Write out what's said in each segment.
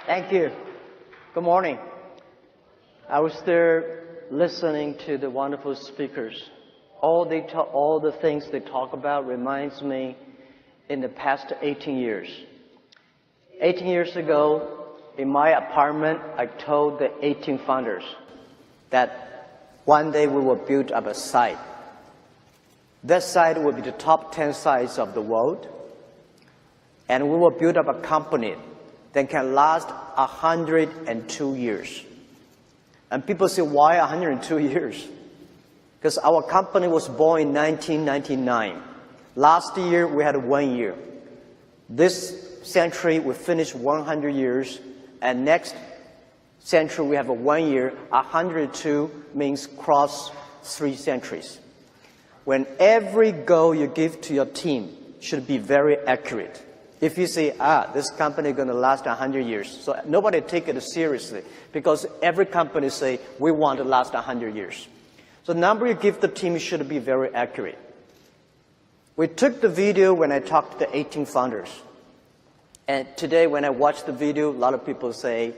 Thank you. Good morning. I was there listening to the wonderful speakers. All the things they talk about reminds me in the past 18 years. 18 years ago, in my apartment, I told the 18 founders that one day we will build up a site. That site will be the top 10 sites of the world, and we will build up a company that can last 102 years. And people say, why 102 years? Because our company was born in 1999. Last year, we had 1 year. This century, we finished 100 years, and next century, we have a 1 year. 102 means cross 3 centuries. When every goal you give to your team should be very accurate. If you say, this company is going to last 100 years, so nobody take it seriously, because every company say, we want to last 100 years. So the number you give the team should be very accurate. We took the video when I talked to the 18 founders. And today when I watch the video, a lot of people say,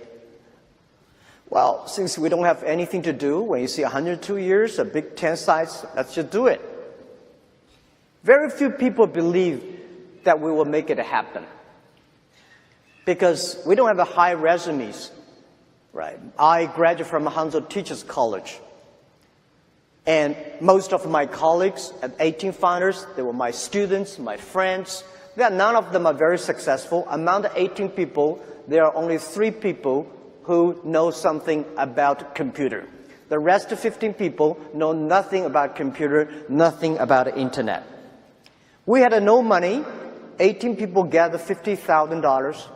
well, since we don't have anything to do, when you see 102 years, a big 10 sites, let's just do it. Very few people believe that we will make it happen, because we don't have a high resumes, right? I graduated from Hangzhou Teachers College, and most of my colleagues at 18 founders, they were my students, my friends. None of them are very successful. Among the 18 people, there are only 3 people who know something about computer. The rest of 15 people know nothing about computer, nothing about the internet. We had no money. 18 people gathered $50,000,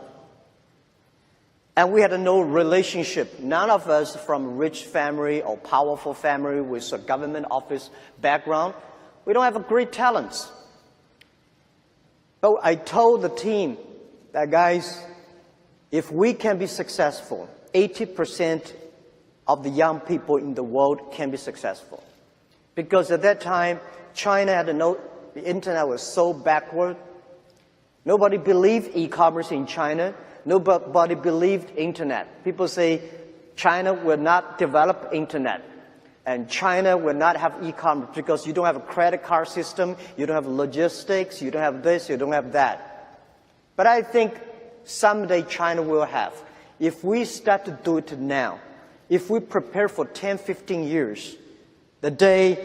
and we had no relationship. None of us from rich family or powerful family with a government office background. We don't have great talents. So I told the team that, guys, if we can be successful, 80% of the young people in the world can be successful. Because at that time, China had the internet was so backward. Nobody believed e-commerce in China. Nobody believed internet. People say China will not develop internet, and China will not have e-commerce because you don't have a credit card system, you don't have logistics, you don't have this, you don't have that. But I think someday China will have. If we start to do it now, if we prepare for 10, 15 years, the day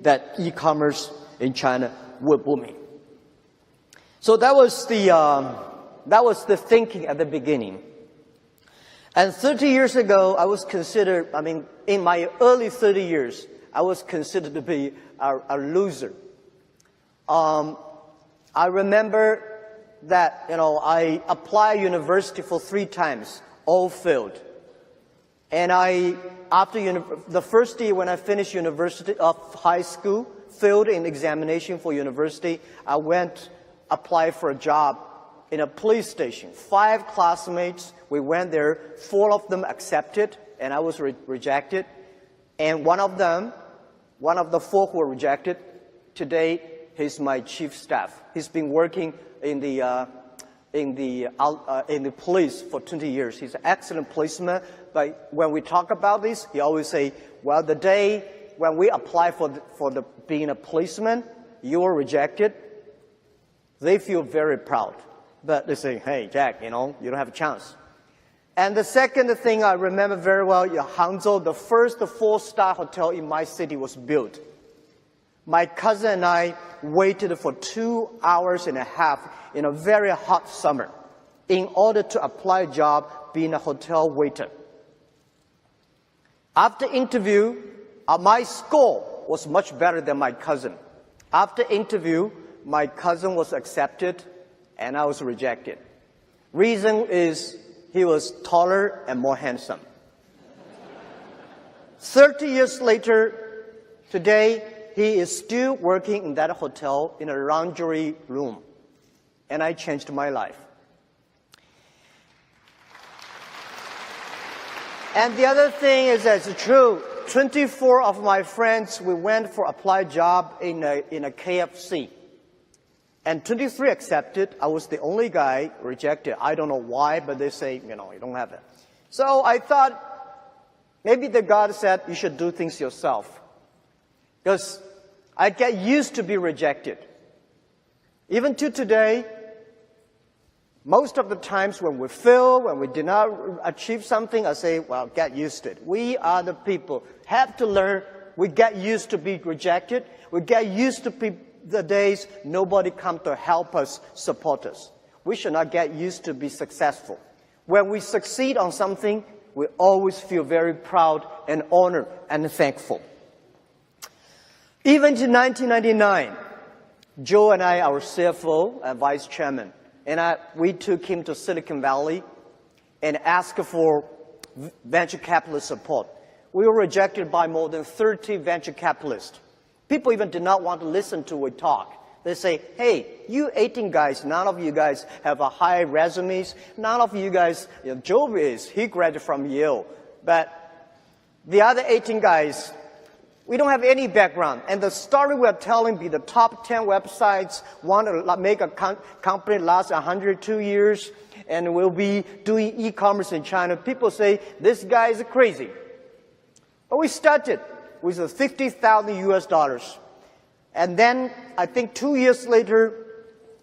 that e-commerce in China will boom. So that was the thinking at the beginning. And 30 years ago, I was considered, in my early 30 years, I was considered to be a loser. I remember that, I applied university for 3 times, all failed. And after the first year when I finished university of high school, failed in examination for university, I went apply for a job in a police station. 5 classmates, we went there, 4 of them accepted, and I was rejected. And one of the 4 who were rejected, today he's my chief staff. He's been working in the police for 20 years. He's an excellent policeman, but when we talk about this, he always say, well, the day when we apply for being a policeman, you were rejected. They feel very proud, but they say, hey, Jack, you don't have a chance. And the second thing I remember very well, in Hangzhou, the first 4-star hotel in my city was built. My cousin and I waited for 2 hours and a half in a very hot summer in order to apply a job being a hotel waiter. After interview, my score was much better than my cousin. After interview, my cousin was accepted, and I was rejected. Reason is he was taller and more handsome. 30 years later, today, he is still working in that hotel in a laundry room. And I changed my life. And the other thing is that it's true. 24 of my friends, we went for applied job in a KFC. And 23 accepted. I was the only guy rejected. I don't know why, but they say, you don't have it. So I thought, maybe the God said, you should do things yourself. Because I get used to be rejected. Even to today, most of the times when we fail, when we did not achieve something, I say, well, get used to it. We are the people, have to learn. We get used to being rejected. We get used to the days nobody come to help us, support us. We should not get used to be successful. When we succeed on something, we always feel very proud and honored and thankful. Even in 1999, Joe and I, our CFO and vice chairman, and we took him to Silicon Valley and asked for venture capitalist support. We were rejected by more than 30 venture capitalists. People even did not want to listen to we talk. They say, hey, you 18 guys, none of you guys have a high resumes. None of you guys, Joe he graduated from Yale. But the other 18 guys, we don't have any background. And the story we're telling be the top 10 websites, want to make a company last 102 years, and we'll be doing e-commerce in China. People say, this guy is crazy. But we started with $50,000 US. And then, I think 2 years later,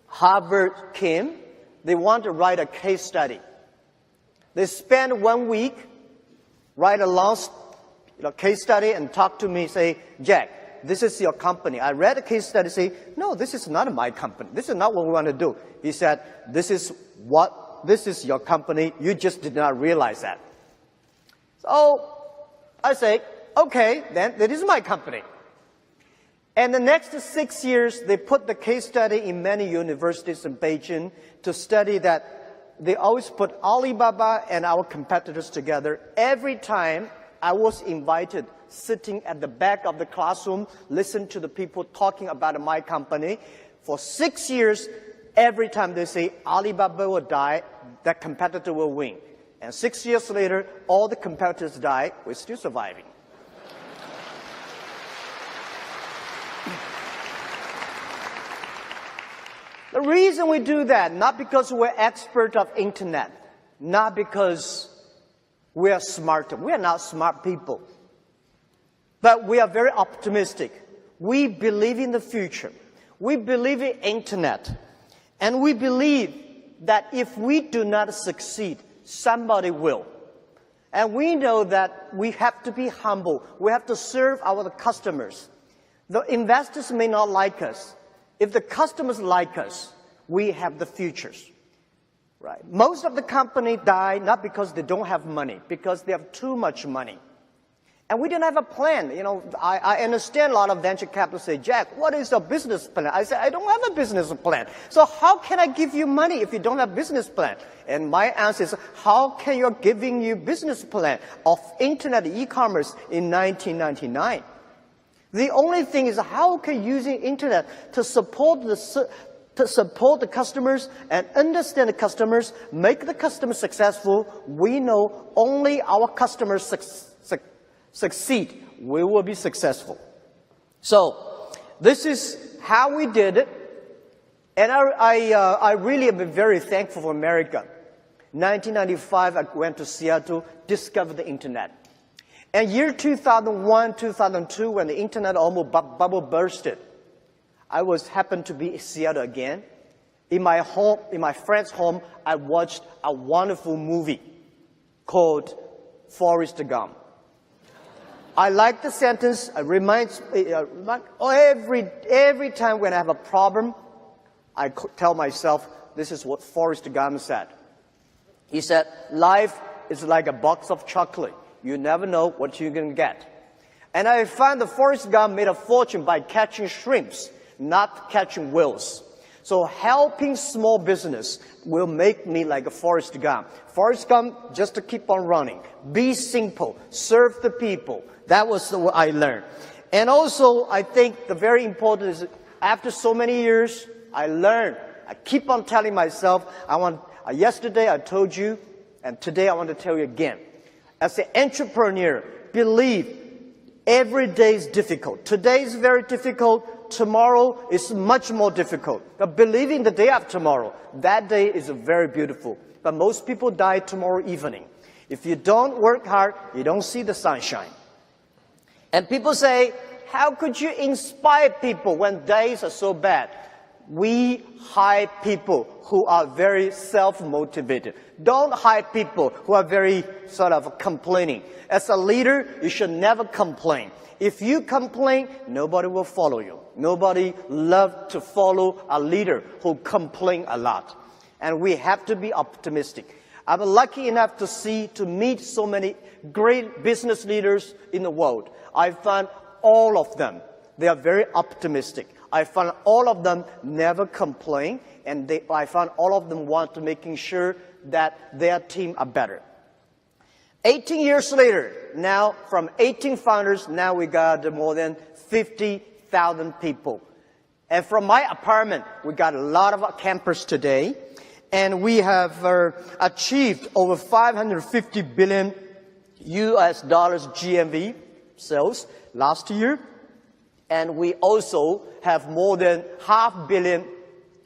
Harvard came. They want to write a case study. They spent 1 week, write a long case study and talk to me, say, Jack, this is your company. I read the case study, say, no, this is not my company. This is not what we want to do. He said, this is your company. You just did not realize that. So I say, okay, then it is my company. And the next 6 years, they put the case study in many universities in Beijing to study that they always put Alibaba and our competitors together. Every time I was invited, sitting at the back of the classroom, listen to the people talking about my company. For 6 years, every time they say Alibaba will die, that competitor will win. And 6 years later, all the competitors die, we're still surviving. The reason we do that, not because we're expert of internet, not because we are smarter. We are not smart people. But we are very optimistic. We believe in the future. We believe in internet. And we believe that if we do not succeed, somebody will. And we know that we have to be humble. We have to serve our customers. The investors may not like us. If the customers like us, we have the futures. Right. Most of the companies die not because they don't have money, because they have too much money. And we didn't have a plan. I understand a lot of venture capitalists say, Jack, what is your business plan? I say, I don't have a business plan. So how can I give you money if you don't have a business plan? And my answer is, how can you giving you business plan of internet e-commerce in 1999? The only thing is, how can using internet to support the customers and understand the customers, make the customers successful. We know only our customers succeed, we will be successful. So this is how we did it. And I really am very thankful for America. 1995, I went to Seattle, discovered the internet. And year 2001, 2002, when the internet almost bubble bursted, I happened to be in Seattle again. In my home, in my friend's home, I watched a wonderful movie called Forrest Gump. I like the sentence. It reminds every time when I have a problem, I tell myself, this is what Forrest Gump said. He said, life is like a box of chocolate. You never know what you're going to get. And I found that Forrest Gump made a fortune by catching shrimps, not catching whales. So helping small business will make me like a Forrest Gump. Forrest Gump, just to keep on running. Be simple. Serve the people. That was what I learned. And also, I think the very important is, after so many years, I learned. I keep on telling myself, yesterday I told you, and today I want to tell you again. As an entrepreneur, believe every day is difficult. Today is very difficult. tomorrow is much more difficult. But believing the day after tomorrow, that day is very beautiful. But most people die tomorrow evening. If you don't work hard, you don't see the sunshine. And people say, how could you inspire people when days are so bad? We hire people who are very self-motivated. Don't hire people who are very sort of complaining. As a leader, you should never complain. If you complain, nobody will follow you. Nobody loves to follow a leader who complains a lot. And we have to be optimistic. I'm lucky enough to meet so many great business leaders in the world. I find all of them, they are very optimistic. I find all of them never complain, and I find all of them want to making sure that their team are better. 18 years later, now from 18 founders, now we got more than 50,000 people. And from my apartment, we got a lot of campers today. And we have achieved over 550 billion US dollars GMV sales last year. And we also have more than 500 million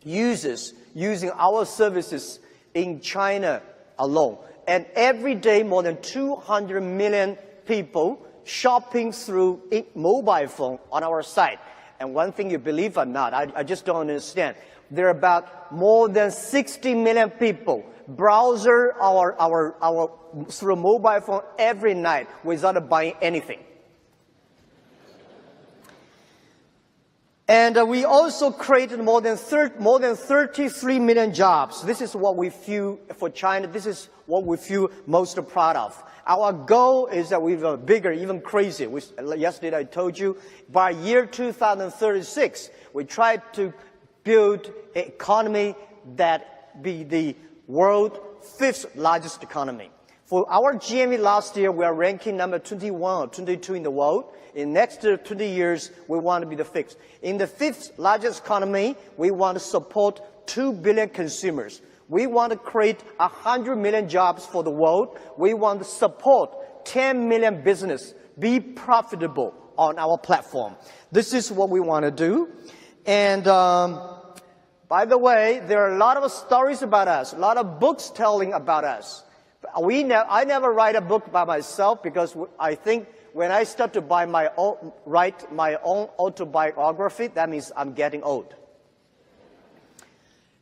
users using our services in China alone. And every day, more than 200 million people shopping through mobile phone on our site. And one thing you believe or not, I just don't understand. There are about more than 60 million people browser through mobile phone every night without buying anything. And we also created more than 33 million jobs. This is what we feel for China. This is what we feel most proud of. Our goal is that we're bigger, even crazier. Yesterday I told you, by year 2036, we tried to build an economy that be the world's 5th largest economy. For our GMV last year, we are ranking number 21 or 22 in the world. In the next 20 years, we want to be the 5th. In the 5th largest economy, we want to support 2 billion consumers. We want to create 100 million jobs for the world. We want to support 10 million business, be profitable on our platform. This is what we want to do. And by the way, there are a lot of stories about us, a lot of books telling about us. I never write a book by myself because I think when I start to write my own autobiography, that means I'm getting old.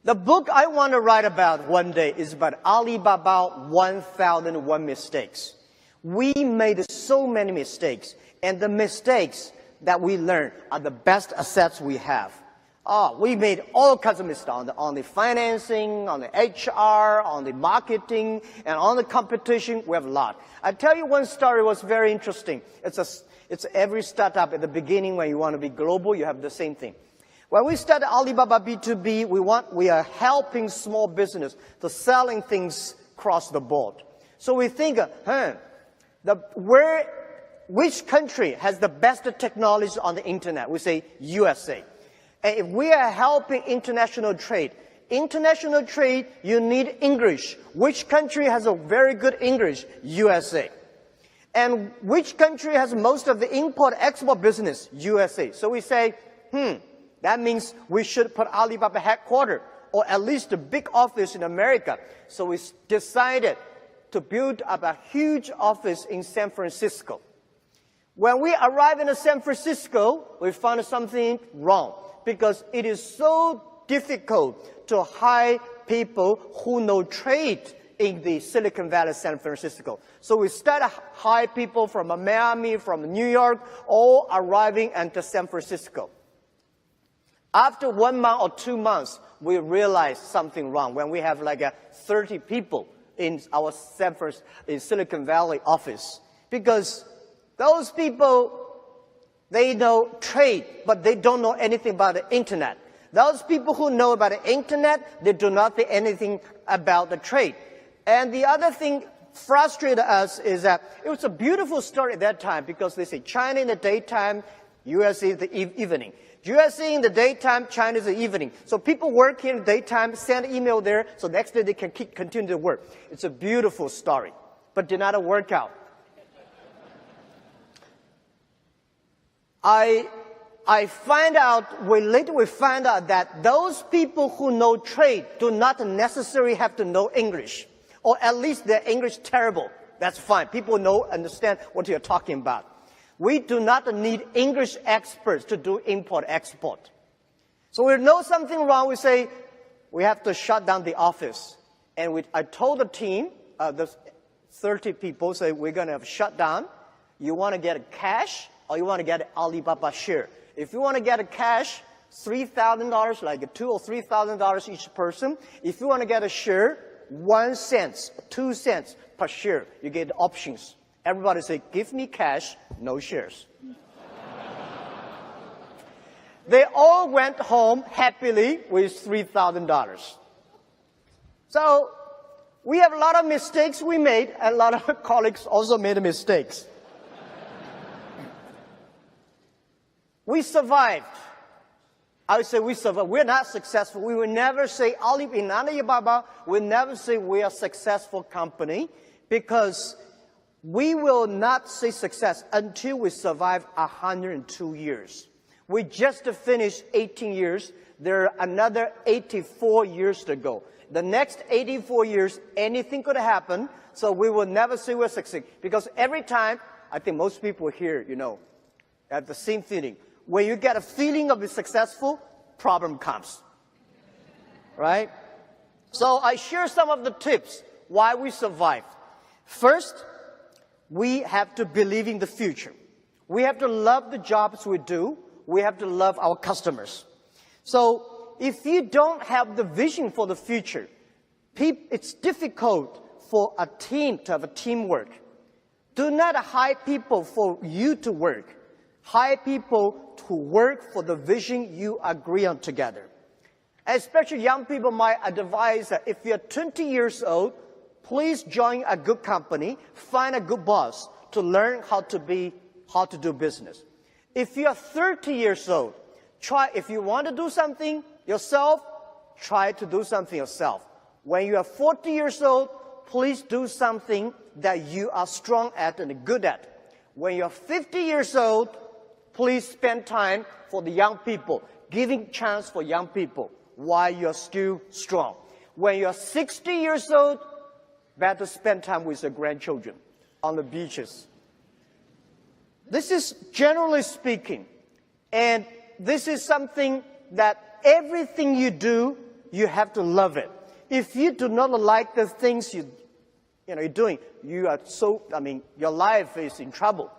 The book I want to write about one day is about Alibaba 1001 Mistakes. We made so many mistakes, and the mistakes that we learn are the best assets we have. We made all kinds of mistakes on the financing, on the HR, on the marketing, and on the competition. We have a lot. I tell you one story was very interesting. It's every startup at the beginning when you want to be global, you have the same thing. When we started Alibaba B2B, we are helping small business to selling things across the board. So we think, which country has the best technology on the internet? We say USA. And if we are helping international trade, you need English. Which country has a very good English? USA. And which country has most of the import-export business? USA. So we say, that means we should put Alibaba headquarters, or at least a big office in America. So we decided to build up a huge office in San Francisco. When we arrived in San Francisco, we found something wrong, because it is so difficult to hire people who know trade in the Silicon Valley, San Francisco. So we started hire people from Miami, from New York, all arriving into San Francisco. After 1 month or 2 months, we realized something wrong when we have like 30 people in our Silicon Valley office. Because those people, they know trade, but they don't know anything about the internet. Those people who know about the internet, they do not know anything about the trade. And the other thing frustrated us is that it was a beautiful story at that time, because they say China in the daytime, USA in the evening. USA in the daytime, China in the evening. So people work here in the daytime, send email there, so next day they can continue to work. It's a beautiful story, but did not work out. I later we find out that those people who know trade do not necessarily have to know English, or at least their English terrible. That's fine. People understand what you're talking about. We do not need English experts to do import-export. So we know something wrong, we say, we have to shut down the office. And I told the team, the 30 people, say, we're going to have shut down. You want to get a cash, or you want to get an Alibaba share? If you want to get a cash, $3,000, like $2,000 or $3,000 each person. If you want to get a share, 1 cent, 2 cents per share. You get options. Everybody say, give me cash, no shares. They all went home happily with $3,000. So we have a lot of mistakes we made, and a lot of colleagues also made mistakes. We survived. I would say we survived. We're not successful. We will never say, in Alibaba, we'll never say we are a successful company, because we will not say success until we survive 102 years. We just finished 18 years. There are another 84 years to go. The next 84 years, anything could happen, so we will never say we're succeeding. Because every time, I think most people here, have the same feeling. When you get a feeling of being successful, problem comes. Right? So I share some of the tips why we survived. First, we have to believe in the future. We have to love the jobs we do. We have to love our customers. So if you don't have the vision for the future, it's difficult for a team to have a teamwork. Do not hire people for you to work. Hire people to work for the vision you agree on together. Especially young people, my advice that if you're 20 years old, please join a good company, find a good boss to learn how to do business. If you're 30 years old, if you want to do something yourself, try to do something yourself. When you are 40 years old, please do something that you are strong at and good at. When you're 50 years old, please spend time for the young people, giving chance for young people while you're still strong. When you're 60 years old, better spend time with your grandchildren on the beaches. This is generally speaking, and this is something that everything you do, you have to love it. If you do not like the things you're doing, your life is in trouble.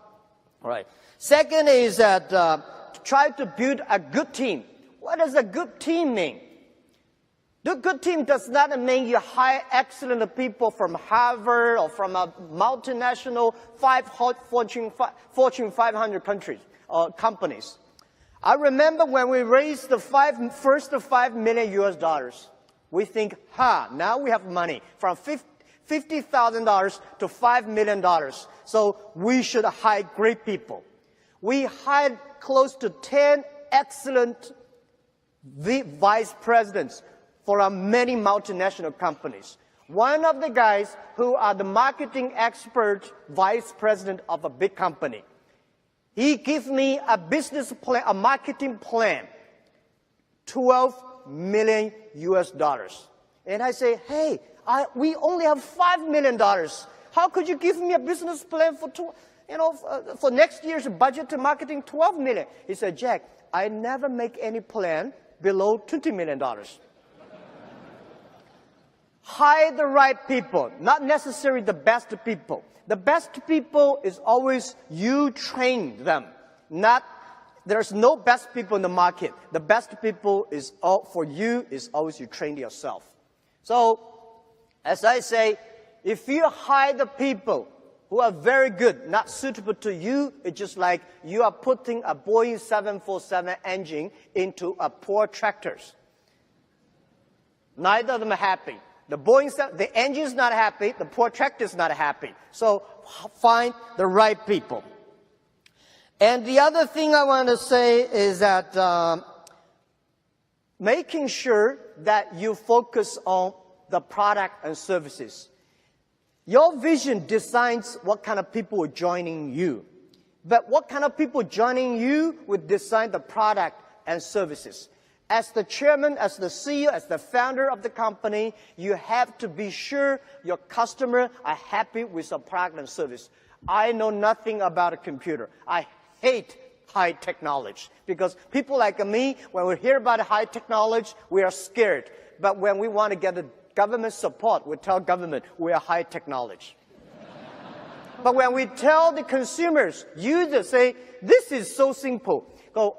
All right. Second is that try to build a good team. What does a good team mean? The good team does not mean you hire excellent people from Harvard or from a multinational Fortune 500 companies. I remember when we raised the first $5 million, we think, now we have money from $50,000 to $5 million. So we should hire great people. We hired close to 10 excellent vice presidents for many multinational companies. One of the guys who are the marketing expert vice president of a big company, he gave me a business plan, a marketing plan, $12 million. And I say, hey, we only have $5 million. How could you give me a business plan for next year's budget to marketing $12 million? He said, Jack, I never make any plan below $20 million. Hire the right people, not necessarily the best people. The best people is always you train them. There's no best people in the market. The best people for you is always you train yourself. So, as I say, if you hire the people who are very good, not suitable to you, it's just like you are putting a Boeing 747 engine into a poor tractors. Neither of them are happy. The engine is not happy, the poor tractor is not happy. So find the right people. And the other thing I want to say is that making sure that you focus on the product and services. Your vision decides what kind of people are joining you. But what kind of people joining you will design the product and services. As the chairman, as the CEO, as the founder of the company, you have to be sure your customers are happy with your product and service. I know nothing about a computer. I hate high technology because people like me, when we hear about high technology, we are scared. But when we want to get the government support, we tell government we are high technology. But when we tell the consumers, users say, this is so simple. So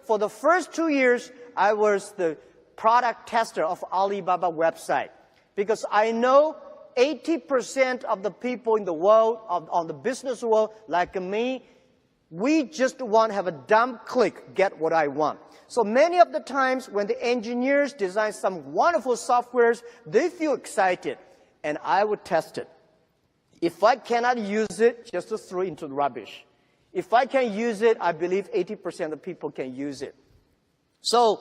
for the first 2 years, I was the product tester of Alibaba website because I know 80% of the people in the world, on the business world, like me, we just want to have a dumb click, get what I want. So many of the times when the engineers design some wonderful softwares, they feel excited, and I would test it. If I cannot use it, just to throw it into the rubbish. If I can use it, I believe 80% of people can use it. So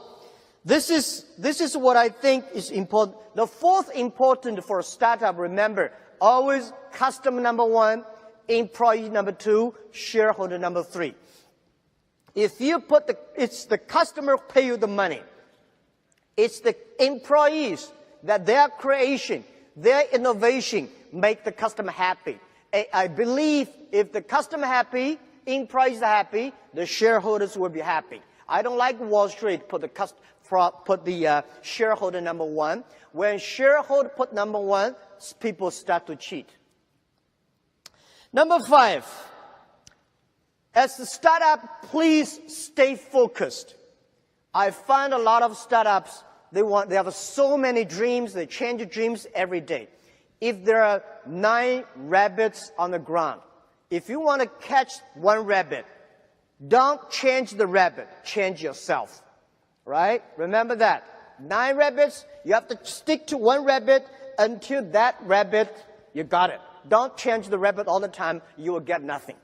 this is what I think is important. The fourth important for a startup, remember, always customer number one, employee number two, shareholder number three. If you put it's the customer pay you the money. It's the employees that their creation, their innovation make the customer happy. I believe if the customer happy, employees are happy, the shareholders will be happy. I don't like Wall Street put the shareholder number one. When shareholder put number one, people start to cheat. Number 5, as a startup, please stay focused. I find a lot of startups, they have so many dreams, they change dreams every day. If there are 9 rabbits on the ground, if you want to catch one rabbit, don't change the rabbit, change yourself. Right? Remember that. 9 rabbits, you have to stick to one rabbit until that rabbit, you got it. Don't change the rabbit all the time, you will get nothing.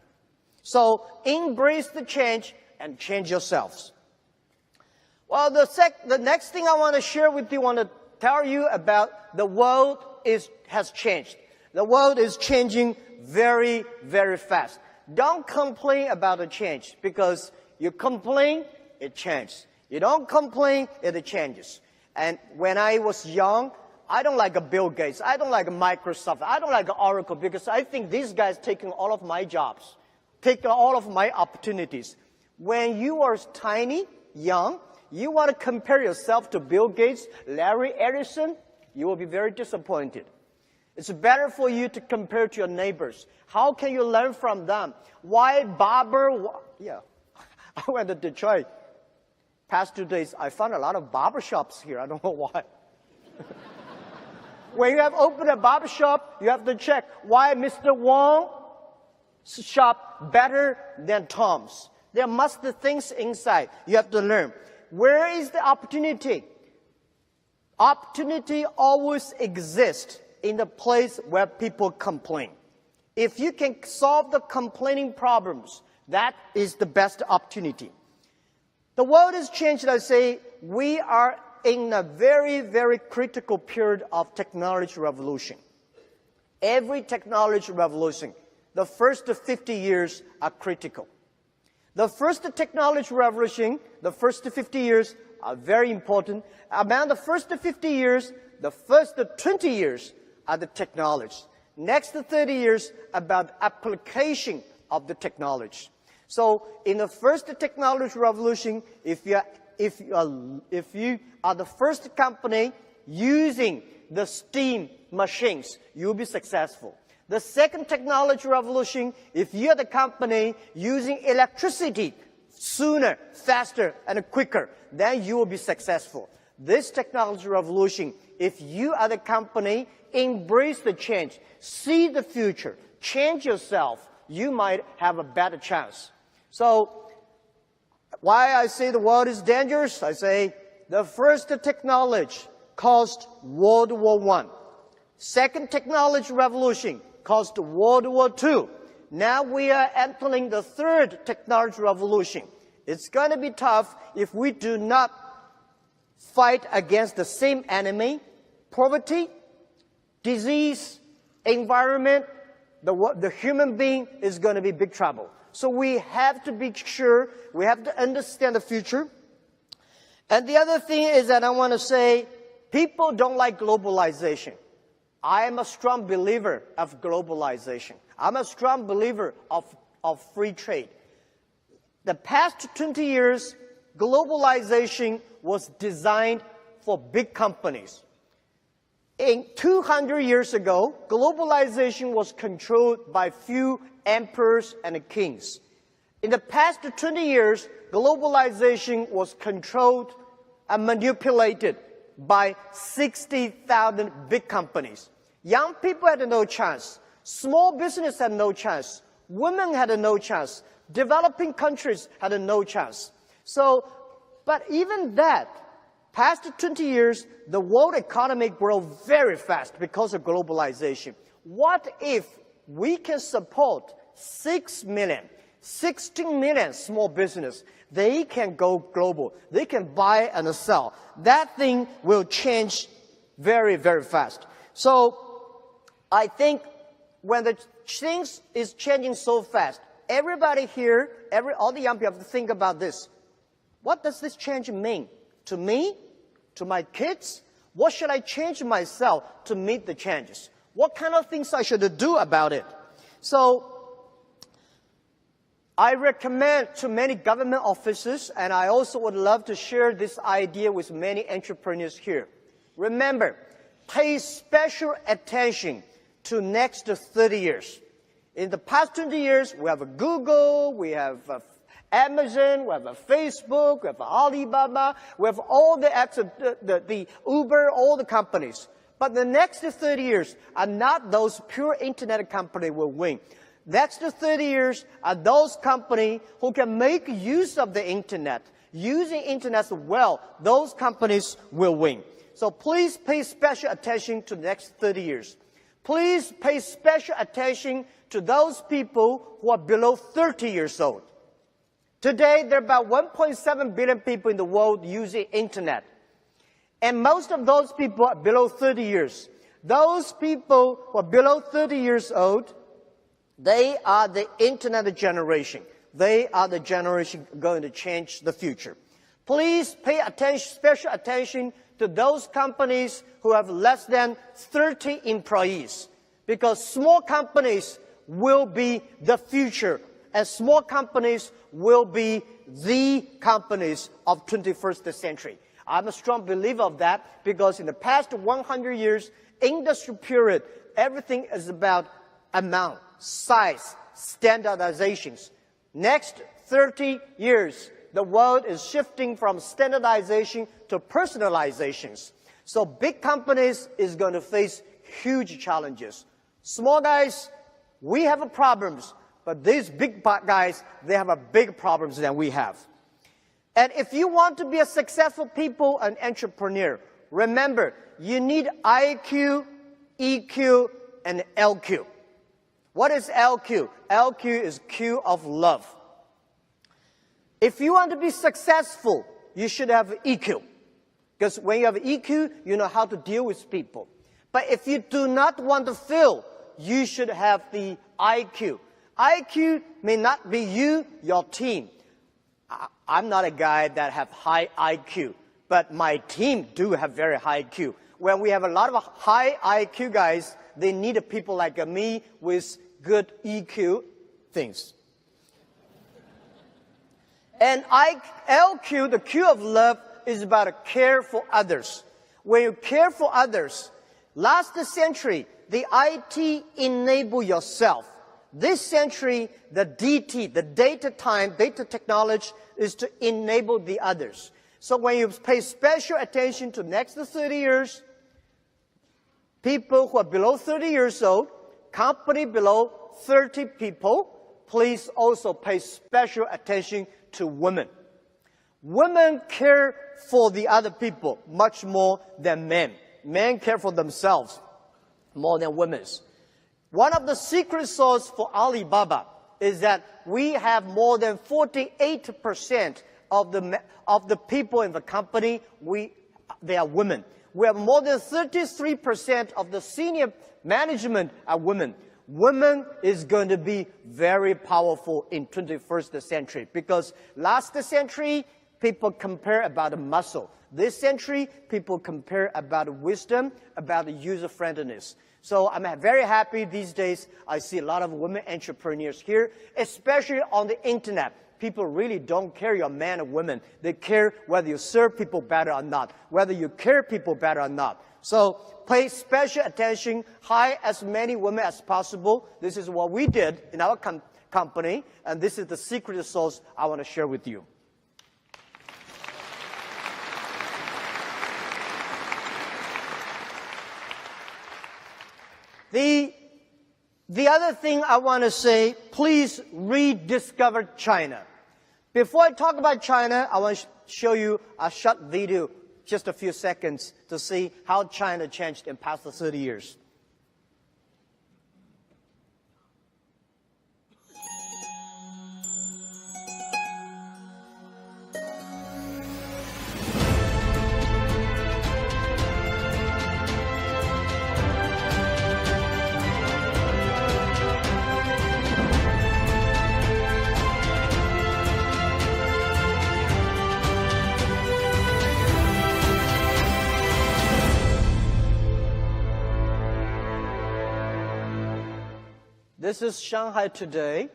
So embrace the change and change yourselves. Well, the next thing I want to share with you, I want to tell you about the world has changed. The world is changing very, very fast. Don't complain about the change because you complain, it changes. You don't complain, it changes. And when I was young, I don't like a Bill Gates. I don't like a Microsoft. I don't like Oracle because I think these guys taking all of my jobs, taking all of my opportunities. When you are tiny, young, you want to compare yourself to Bill Gates, Larry Ellison, you will be very disappointed. It's better for you to compare to your neighbors. How can you learn from them? Why barber? Yeah, I went to Detroit. Past 2 days, I found a lot of barber shops here. I don't know why. When you have opened a barber shop, you have to check why Mr. Wong's shop better than Tom's. There must be things inside. You have to learn. Where is the opportunity? Opportunity always exists in the place where people complain. If you can solve the complaining problems, that is the best opportunity. The world has changed. I say we are in a very, very critical period of technology revolution. Every technology revolution, the first 50 years are critical. The first technology revolution, the first 50 years are very important. About the first 50 years, the first 20 years are the technology. Next 30 years about application of the technology. So in the first technology revolution, if you are the first company using the steam machines, you'll be successful. The second technology revolution, if you're the company using electricity sooner, faster, and quicker, then you will be successful. This technology revolution, if you are the company, embrace the change, see the future, change yourself, you might have a better chance. So, why I say the world is dangerous? I say the first technology caused World War I. Second technology revolution caused World War II. Now we are entering the third technology revolution. It's going to be tough if we do not fight against the same enemy, poverty, disease, environment. The human being is going to be big trouble. So we have to be sure, we have to understand the future. And the other thing is that I want to say, people don't like globalization. I am a strong believer of globalization. I'm a strong believer of free trade. The past 20 years, globalization was designed for big companies. 200 years ago, globalization was controlled by few emperors and kings. In the past 20 years, globalization was controlled and manipulated by 60,000 big companies. Young people had no chance. Small business had no chance. Women had no chance. Developing countries had no chance. But even that, past 20 years, the world economy grew very fast because of globalization. What if we can support 6 million, 16 million small business? They can go global. They can buy and sell. That thing will change very, very fast. So I think when the things is changing so fast, everybody here, all the young people have to think about this. What does this change mean to me, to my kids? What should I change myself to meet the changes? What kind of things I should do about it? So I recommend to many government officers, and I also would love to share this idea with many entrepreneurs here. Remember, pay special attention to next 30 years. In the past 20 years, we have a Google, we have Amazon, we have a Facebook, we have Alibaba, we have all the apps, the Uber, all the companies. But the next 30 years are not those pure internet companies will win. Next 30 years are those companies who can make use of the internet. Using internet well, those companies will win. So please pay special attention to the next 30 years. Please pay special attention to those people who are below 30 years old. Today, there are about 1.7 billion people in the world using internet. And most of those people are below 30 years. Those people who are below 30 years old, they are the internet generation. They are the generation going to change the future. Please pay attention, special attention to those companies who have less than 30 employees. Because small companies will be the future. And small companies will be the companies of 21st century. I'm a strong believer of that because in the past 100 years, industry period, everything is about amount, size, standardizations. Next 30 years, the world is shifting from standardization to personalizations. So big companies is going to face huge challenges. Small guys, we have problems, but these big guys, they have a big problems than we have. And if you want to be a successful people and entrepreneur, remember, you need IQ, EQ, and LQ. What is LQ? LQ is Q of love. If you want to be successful, you should have EQ. Because when you have EQ, you know how to deal with people. But if you do not want to fail, you should have the IQ. IQ may not be you, your team. I'm not a guy that have high IQ, but my team do have very high IQ. When we have a lot of high IQ guys, they need people like me with good EQ things. And LQ, the Q of love, is about care for others. When you care for others, last century, the IT enable yourself. This century, the DT, the data technology, is to enable the others. So when you pay special attention to next 30 years, people who are below 30 years old, company below 30 people, please also pay special attention to women. Women care for the other people much more than men. Men care for themselves more than women. One of the secret sauce for Alibaba is that we have more than 48% of the people in the company, they are women. We have more than 33% of the senior management are women. Women is going to be very powerful in 21st century because last century, people compare about the muscle. This century, people compare about wisdom, about user-friendliness. So I'm very happy these days I see a lot of women entrepreneurs here, especially on the internet. People really don't care you're a man or woman. They care whether you serve people better or not, whether you care people better or not. So pay special attention, hire as many women as possible. This is what we did in our company, and this is the secret sauce I want to share with you. The other thing I want to say, please rediscover China. Before I talk about China, I want to show you a short video, just a few seconds, to see how China changed in past 30 years. This is Shanghai today,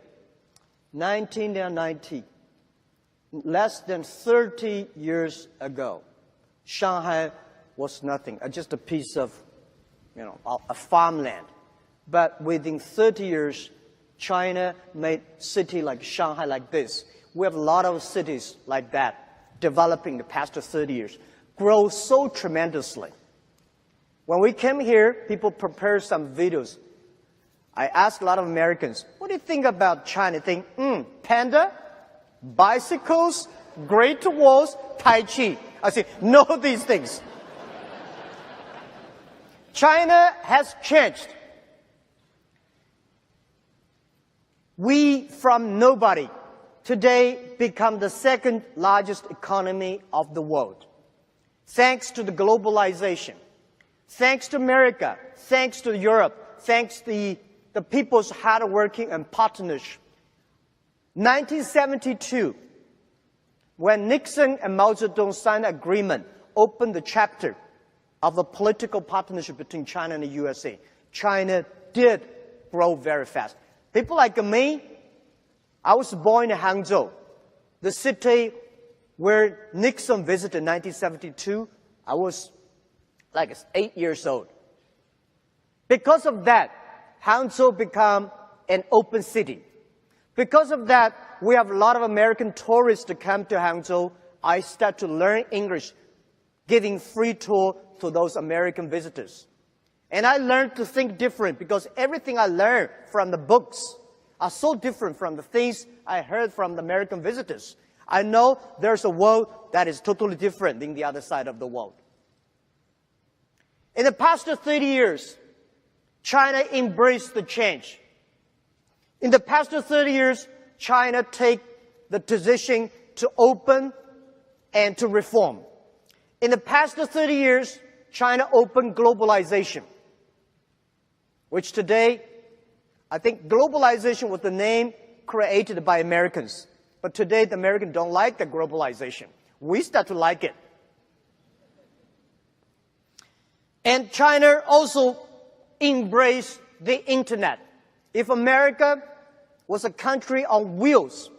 1990. Less than 30 years ago, Shanghai was nothing, just a piece of, a farmland. But within 30 years, China made city like Shanghai like this. We have a lot of cities like that developing the past 30 years, grow so tremendously. When we came here, people prepared some videos. I asked a lot of Americans, what do you think about China? They think, panda, bicycles, Great Walls, Tai Chi. I say, no, these things. China has changed. We, from nobody, today become the second largest economy of the world. Thanks to the globalization. Thanks to America. Thanks to Europe. Thanks to the people's hard working and partnership. 1972, when Nixon and Mao Zedong signed an agreement, opened the chapter of the political partnership between China and the USA, China did grow very fast. People like me, I was born in Hangzhou, the city where Nixon visited in 1972. I was like 8 years old. Because of that, Hangzhou became an open city. Because of that, we have a lot of American tourists to come to Hangzhou. I start to learn English, giving free tour to those American visitors. And I learned to think different because everything I learned from the books are so different from the things I heard from the American visitors. I know there's a world that is totally different than the other side of the world. In the past 30 years, China embraced the change. In the past 30 years, China take the decision to open and to reform. In the past 30 years, China opened globalization, which today, I think globalization was the name created by Americans. But today, the Americans don't like the globalization. We start to like it. And China also embraced the internet. If America was a country on wheels,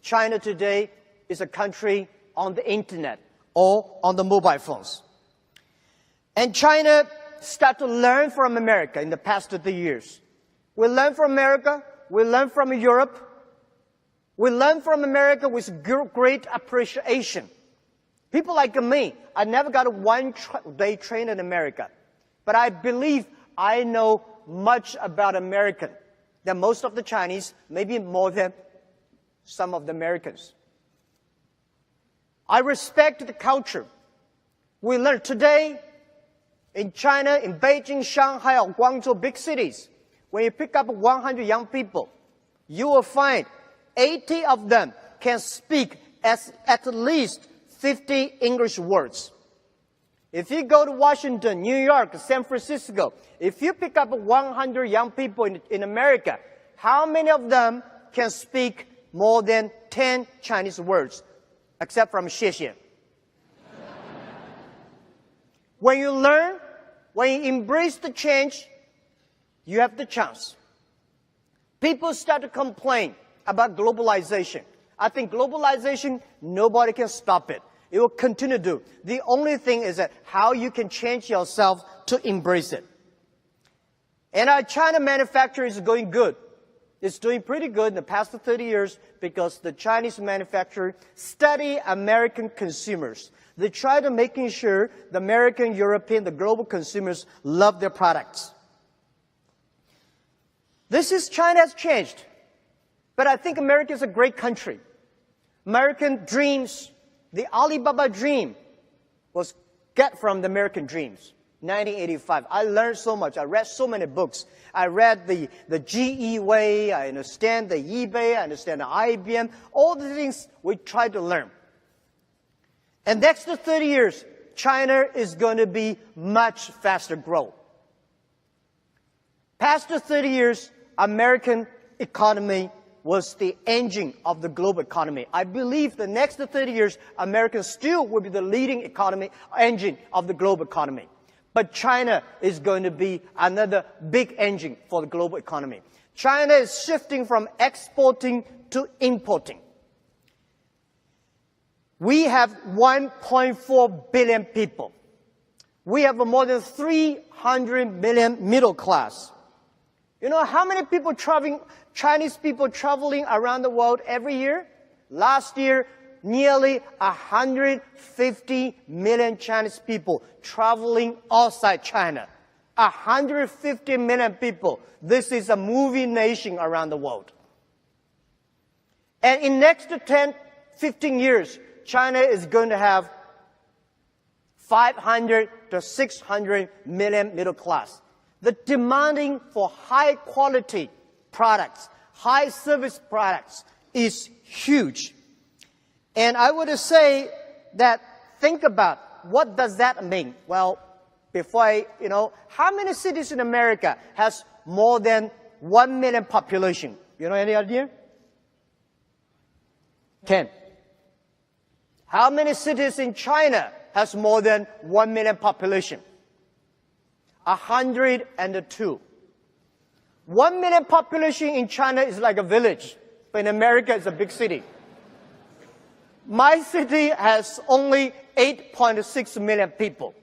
China today is a country on the internet or on the mobile phones. And China started to learn from America in the past 30 years. We learn from America, we learn from Europe, we learn from America with great appreciation. People like me, I never got a one-day train in America, but I believe I know much about American than most of the Chinese, maybe more than some of the Americans. I respect the culture. We learn today in China, in Beijing, Shanghai, or Guangzhou, big cities, when you pick up 100 young people, you will find 80 of them can speak at least 50 English words. If you go to Washington, New York, San Francisco, if you pick up 100 young people in America, how many of them can speak more than 10 Chinese words, except from 谢谢? When you learn, when you embrace the change, you have the chance. People start to complain about globalization. I think globalization, nobody can stop it. It will continue to do. The only thing is that how you can change yourself to embrace it. And our China manufacturing is going good. It's doing pretty good in the past 30 years because the Chinese manufacturer study American consumers. They try to making sure the American, European, the global consumers love their products. China has changed. But I think America is a great country. American dreams, the Alibaba dream was get from the American dreams. 1985. I learned so much. I read so many books. I read the GE way. I understand the eBay. I understand the IBM. All the things we try to learn. And next to 30 years, China is going to be much faster growth. Past the 30 years, American economy was the engine of the global economy. I believe the next 30 years, America still will be the leading economy engine of the global economy. But China is going to be another big engine for the global economy. China is shifting from exporting to importing. We have 1.4 billion people. We have more than 300 million middle class. You know how many people Chinese people traveling around the world every year? Last year, nearly 150 million Chinese people traveling outside China. 150 million people. This is a moving nation around the world. And in next 10, 15 years, China is going to have 500 to 600 million middle class. The demanding for high quality products, high service products is huge. And I would say that think about what does that mean? Well, before how many cities in America has more than 1 million population? You know any idea? 10. How many cities in China has more than 1 million population? 102. 1 million population in China is like a village, but in America it's a big city. My city has only 8.6 million people.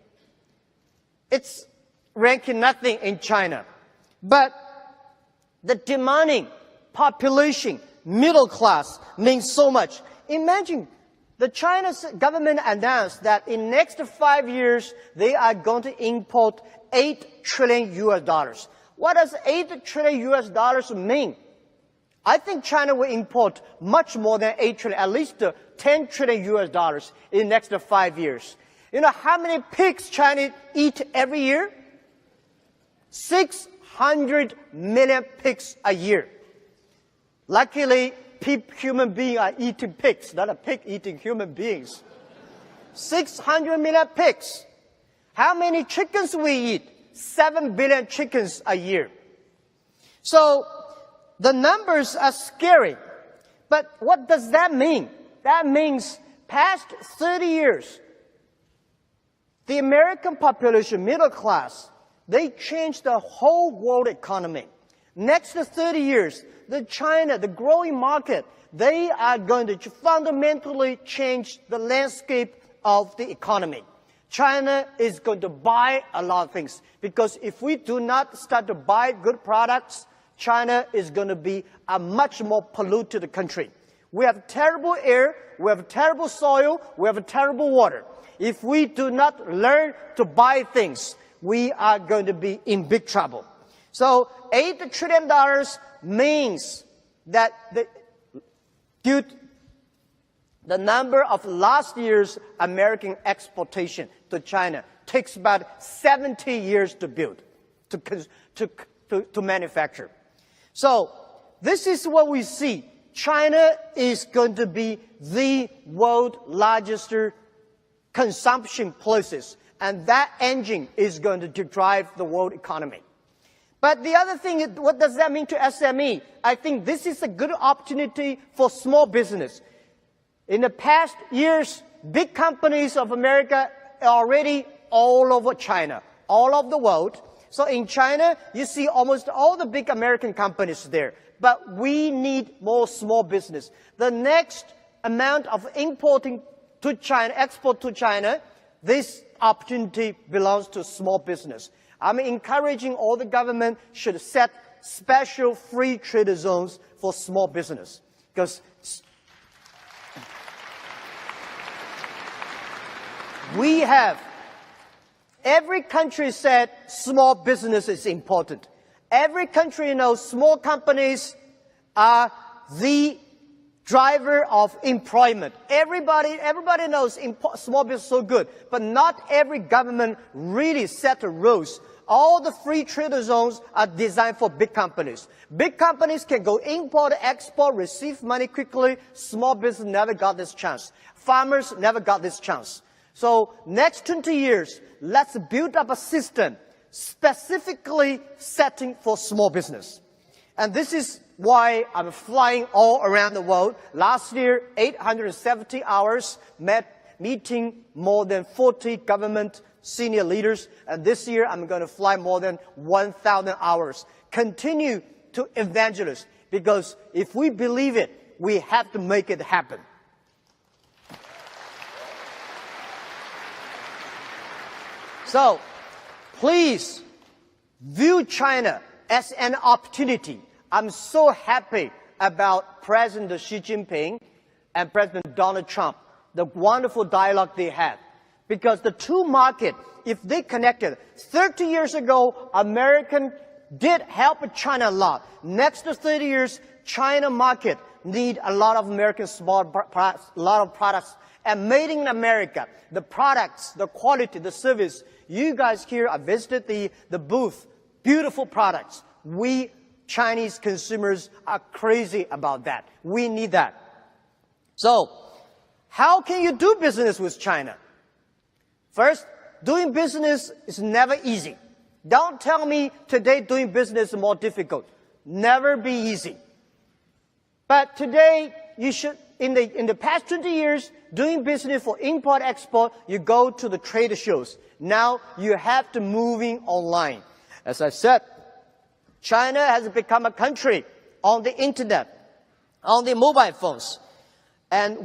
It's ranking nothing in China. But the demanding population, middle class, means so much. Imagine the Chinese government announced that in next 5 years, they are going to import $8 trillion US. What does $8 trillion US mean? I think China will import much more than 8 trillion, at least 10 trillion US in the next 5 years. You know how many pigs China eat every year? 600 million pigs a year. Luckily, human beings are eating pigs, not a pig eating human beings. 600 million pigs. How many chickens we eat? 7 billion chickens a year. So the numbers are scary. But what does that mean? That means past 30 years, the American population, middle class, they changed the whole world economy. Next 30 years, China, the growing market, they are going to fundamentally change the landscape of the economy. China is going to buy a lot of things because if we do not start to buy good products, China is going to be a much more polluted country. We have terrible air, we have terrible soil, we have terrible water. If we do not learn to buy things, we are going to be in big trouble. So $8 trillion means that the number of last year's American exportation to China takes about 70 years to build, to manufacture. So this is what we see. China is going to be the world's largest consumption places. and that engine is going to drive the world economy. But the other thing is, what does that mean to SME? I think this is a good opportunity for small business. In the past years, big companies of America are already all over China, all over the world. So in China, you see almost all the big American companies there. But we need more small business. The next amount of importing to China, export to China, this opportunity belongs to small business. I'm encouraging all the government should set special free trade zones for small business. Because we have, every country said small business is important. Every country knows small companies are the driver of employment. Everybody knows small business is so good, but not every government really set the rules. All the free trade zones are designed for big companies. Big companies can go import, export, receive money quickly. Small business never got this chance. Farmers never got this chance. So next 20 years, let's build up a system specifically setting for small business. And this is why I'm flying all around the world. Last year, 870 hours, meeting more than 40 government senior leaders. And this year, I'm going to fly more than 1,000 hours. Continue to evangelize, because if we believe it, we have to make it happen. So, please view China as an opportunity. I'm so happy about President Xi Jinping and President Donald Trump, the wonderful dialogue they had. Because the two markets, if they connected, 30 years ago, American did help China a lot. Next 30 years, China market need a lot of American small products, a lot of products, and made in America. The products, the quality, the service. You guys here, I visited the booth. Beautiful products. We Chinese consumers are crazy about that. We need that. So, how can you do business with China? First, doing business is never easy. Don't tell me today doing business is more difficult. Never be easy. But today, you should, in the past 20 years, doing business for import-export, you go to the trade shows. Now, you have to move in online. As I said, China has become a country on the internet, on the mobile phones. And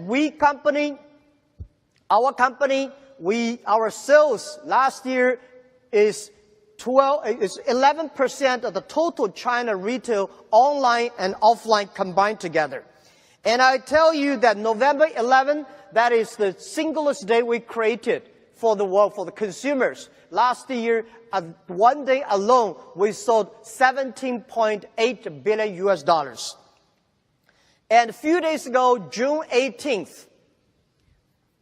our sales last year is 11% of the total China retail online and offline combined together. And I tell you that November 11, that is the singlest day we created for the world, for the consumers. Last year, one day alone, we sold $17.8 billion US. And a few days ago, June 18th,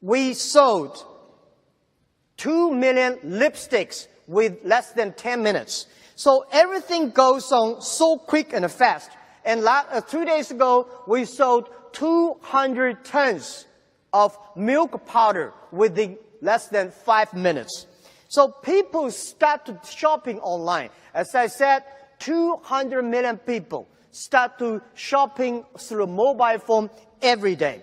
we sold 2 million lipsticks with less than 10 minutes. So everything goes on so quick and fast. And 3 days ago, we sold 200 tons of milk powder within less than 5 minutes. So people started shopping online. As I said, 200 million people start to shopping through mobile phone every day.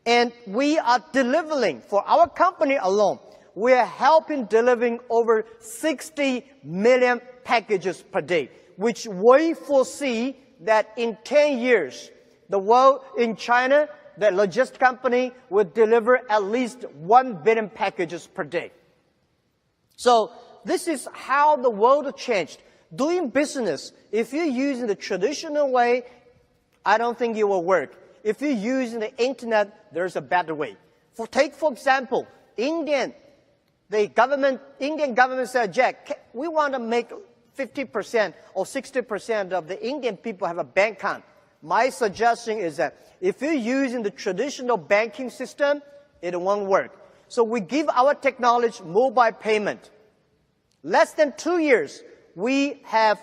And we are delivering, for our company alone, we are helping delivering over 60 million packages per day, which we foresee that in 10 years, the world in China, the logistics company will deliver at least 1 billion packages per day. So this is how the world changed. Doing business, if you're using the traditional way, I don't think it will work. If you're using the internet, there's a better way. Take, for example, Indian government said, Jack, we want to make 50% or 60% of the Indian people have a bank account. My suggestion is that if you're using the traditional banking system, it won't work. So we give our technology mobile payment. Less than 2 years, we have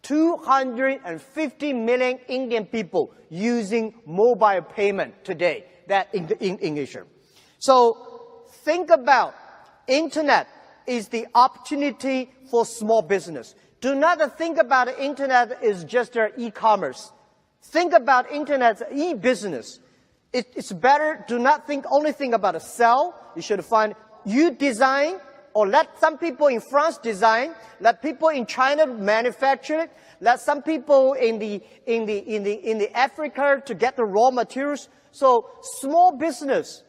250 million Indian people using mobile payment today, that in Asia. So think about internet is the opportunity for small business. Do not think about the internet as just e-commerce. Think about internet as e-business. It's better, do not only think about a sell. You should find you design, or let some people in France design, let people in China manufacture it, let some people in the Africa to get the raw materials. So small business,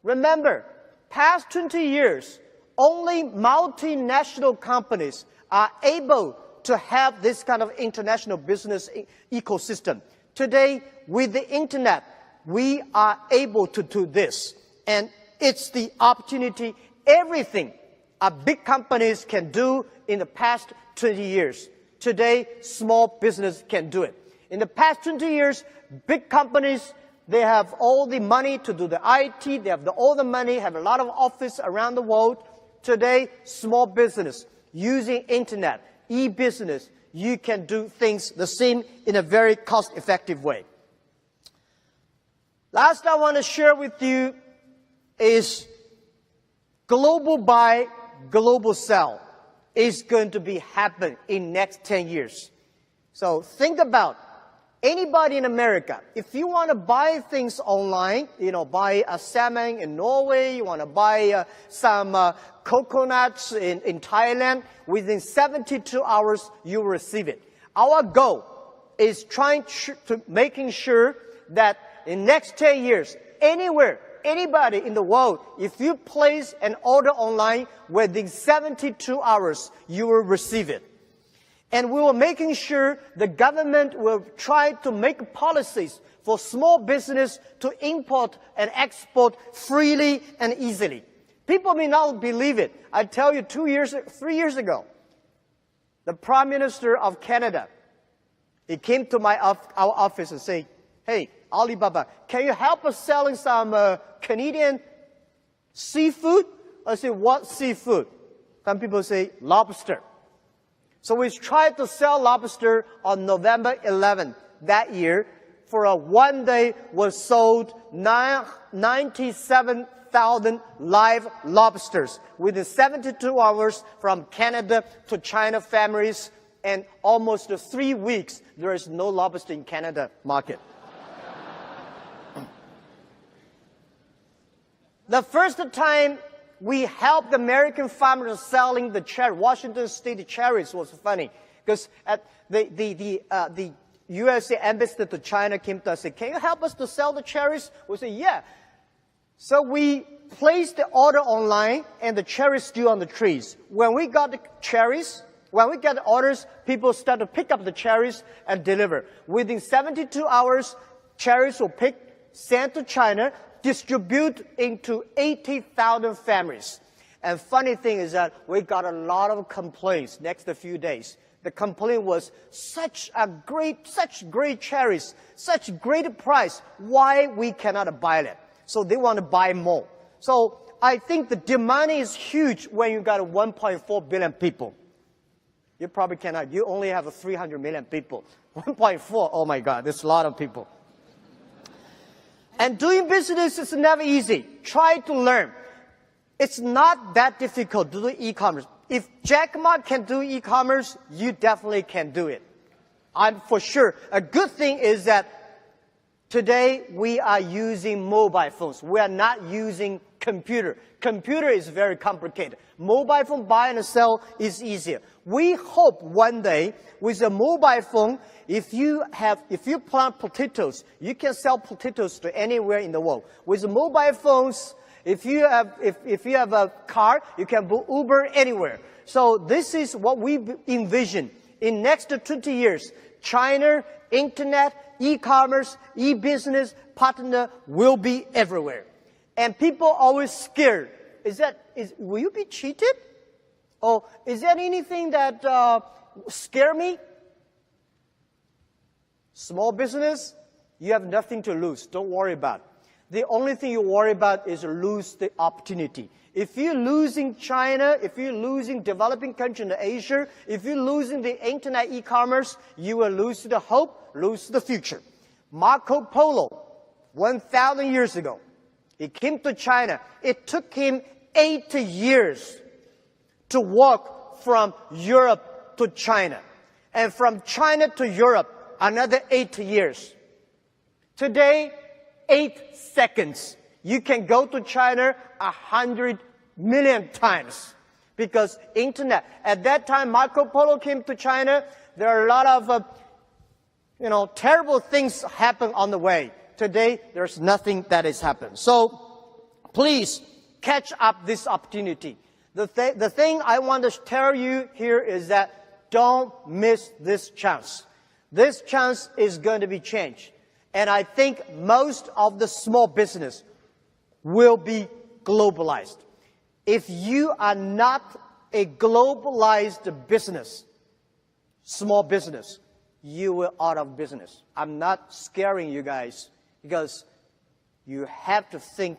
remember, past 20 years, only multinational companies are able to have this kind of international business ecosystem. Today, with the internet, we are able to do this. And it's the opportunity, everything big companies can do in the past 20 years. Today, small business can do it. In the past 20 years, big companies, they have all the money to do the IT, they have all the money, have a lot of office around the world. Today, small business, using internet, e-business, you can do things the same in a very cost-effective way. Last I want to share with you is global buy, global sell is going to be happen in next 10 years. So think about anybody in America. If you want to buy things online, buy a salmon in Norway, you want to buy some coconuts in Thailand, within 72 hours you will receive it. Our goal is making sure that in next 10 years, anywhere, anybody in the world, if you place an order online, within 72 hours, you will receive it. And we were making sure the government will try to make policies for small business to import and export freely and easily. People may not believe it. I tell you, 3 years ago, the Prime Minister of Canada, he came to our office and said, "Hey, Alibaba, can you help us selling some Canadian seafood?" I say, "What seafood?" Some people say, "Lobster." So we tried to sell lobster on November 11th that year. For a one day, was sold 97,000 live lobsters within 72 hours from Canada to China families, and almost 3 weeks, there is no lobster in Canada market. The first time we helped American farmers selling the Washington State cherries was funny, because at the USA embassy to China came to us and said, "Can you help us to sell the cherries?" We said, "Yeah." So we placed the order online, and the cherries still on the trees. When we got the cherries, when we get the orders, people start to pick up the cherries and deliver. Within 72 hours, cherries were picked, sent to China, distribute into 80,000 families. And funny thing is that we got a lot of complaints next few days. The complaint was such great cherries, such great price. Why we cannot buy it? So they want to buy more. So I think the demand is huge when you got 1.4 billion people. You probably cannot. You only have 300 million people. 1.4, oh my God, that's a lot of people. And doing business is never easy. Try to learn. It's not that difficult to do e-commerce. If Jack Ma can do e-commerce, you definitely can do it. I'm for sure. A good thing is that today we are using mobile phones. We are not using computer. Computer is very complicated. Mobile phone buy and sell is easier. We hope one day with a mobile phone, if you plant potatoes, you can sell potatoes to anywhere in the world. With mobile phones, if you have a car, you can book Uber anywhere. So this is what we envision. In next 20 years, China, internet, e-commerce, e-business partner will be everywhere. And people are always scared. Will you be cheated? Or is there anything that scare me? Small business, you have nothing to lose. Don't worry about it. The only thing you worry about is lose the opportunity. If you're losing China, if you're losing developing countries in Asia, if you're losing the internet e-commerce, you will lose the hope, lose the future. Marco Polo, 1,000 years ago, he came to China. It took him 8 years to work from Europe to China. And from China to Europe, another 8 years. Today, 8 seconds. You can go to China 100 million times because internet. At that time, Marco Polo came to China. There are a lot of, terrible things happen on the way. Today, there's nothing that has happened. So, please catch up this opportunity. The thing I want to tell you here is that don't miss this chance. This chance is going to be changed. And I think most of the small business will be globalized. If you are not a globalized business, small business, you will out of business. I'm not scaring you guys because you have to think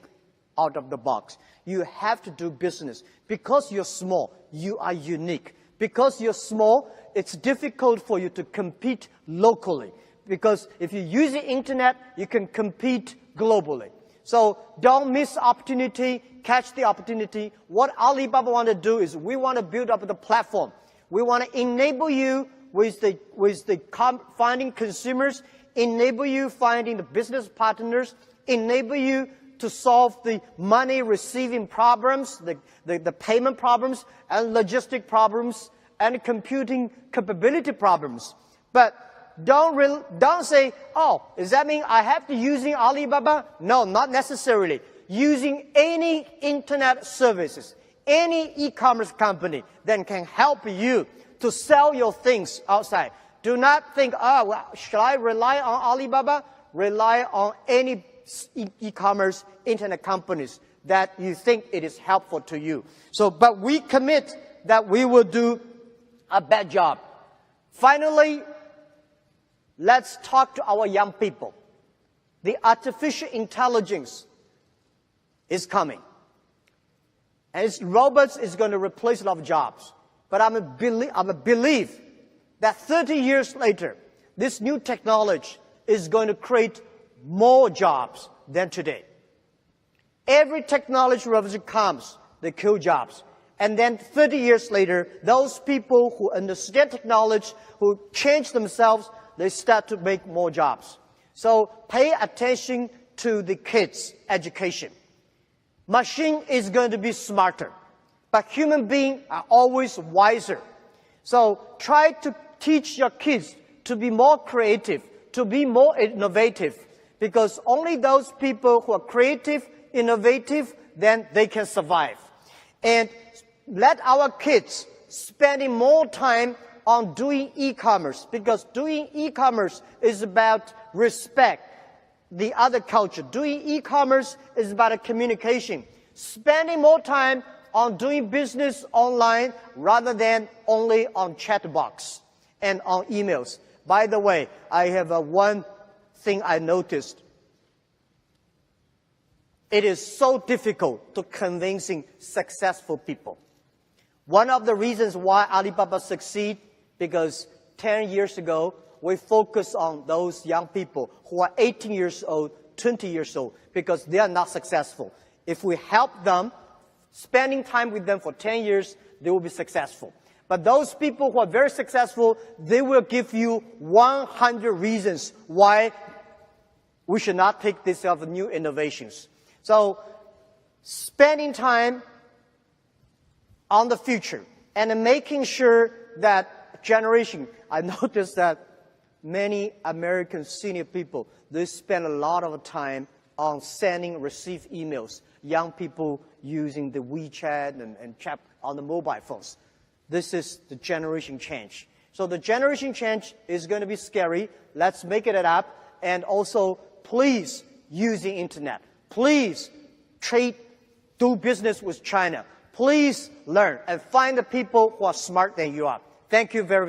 out of the box. You have to do business. Because you're small, you are unique. Because you're small, it's difficult for you to compete locally. Because if you use the internet, you can compete globally. So don't miss opportunity, catch the opportunity. What Alibaba want to do is we want to build up the platform. We want to enable you with finding consumers, enable you finding the business partners, enable you to solve the money receiving problems, the payment problems, and logistic problems, and computing capability problems. But don't say, oh, does that mean I have to using Alibaba? No, not necessarily. Using any internet services, any e-commerce company that can help you to sell your things outside. Do not think, should I rely on Alibaba? Rely on any e-commerce internet companies that you think it is helpful to you. So, but we commit that we will do a bad job. Finally, let's talk to our young people. The artificial intelligence is coming. And robots is going to replace a lot of jobs. But I'm a belief that 30 years later, this new technology is going to create more jobs than today. Every technology revolution comes, they kill jobs. And then 30 years later, those people who understand technology, who change themselves, they start to make more jobs. So pay attention to the kids' education. Machine is going to be smarter, but human beings are always wiser. So try to teach your kids to be more creative, to be more innovative, because only those people who are creative, innovative, then they can survive. And let our kids spending more time on doing e-commerce, because doing e-commerce is about respect the other culture. Doing e-commerce is about a communication. Spending more time on doing business online rather than only on chat box and on emails. By the way, I have one thing I noticed. It is so difficult to convincing successful people. One of the reasons why Alibaba succeed, because 10 years ago, we focus on those young people who are 18 years old, 20 years old, because they are not successful. If we help them, spending time with them for 10 years, they will be successful. But those people who are very successful, they will give you 100 reasons why we should not take this of new innovations. So, spending time on the future and making sure that generation, I noticed that many American senior people, they spend a lot of time on sending, receive emails. Young people using the WeChat and chat on the mobile phones. This is the generation change. So the generation change is going to be scary. Let's make it up. And also, please use the internet. Please do business with China. Please learn and find the people who are smart than you are. Thank you very much.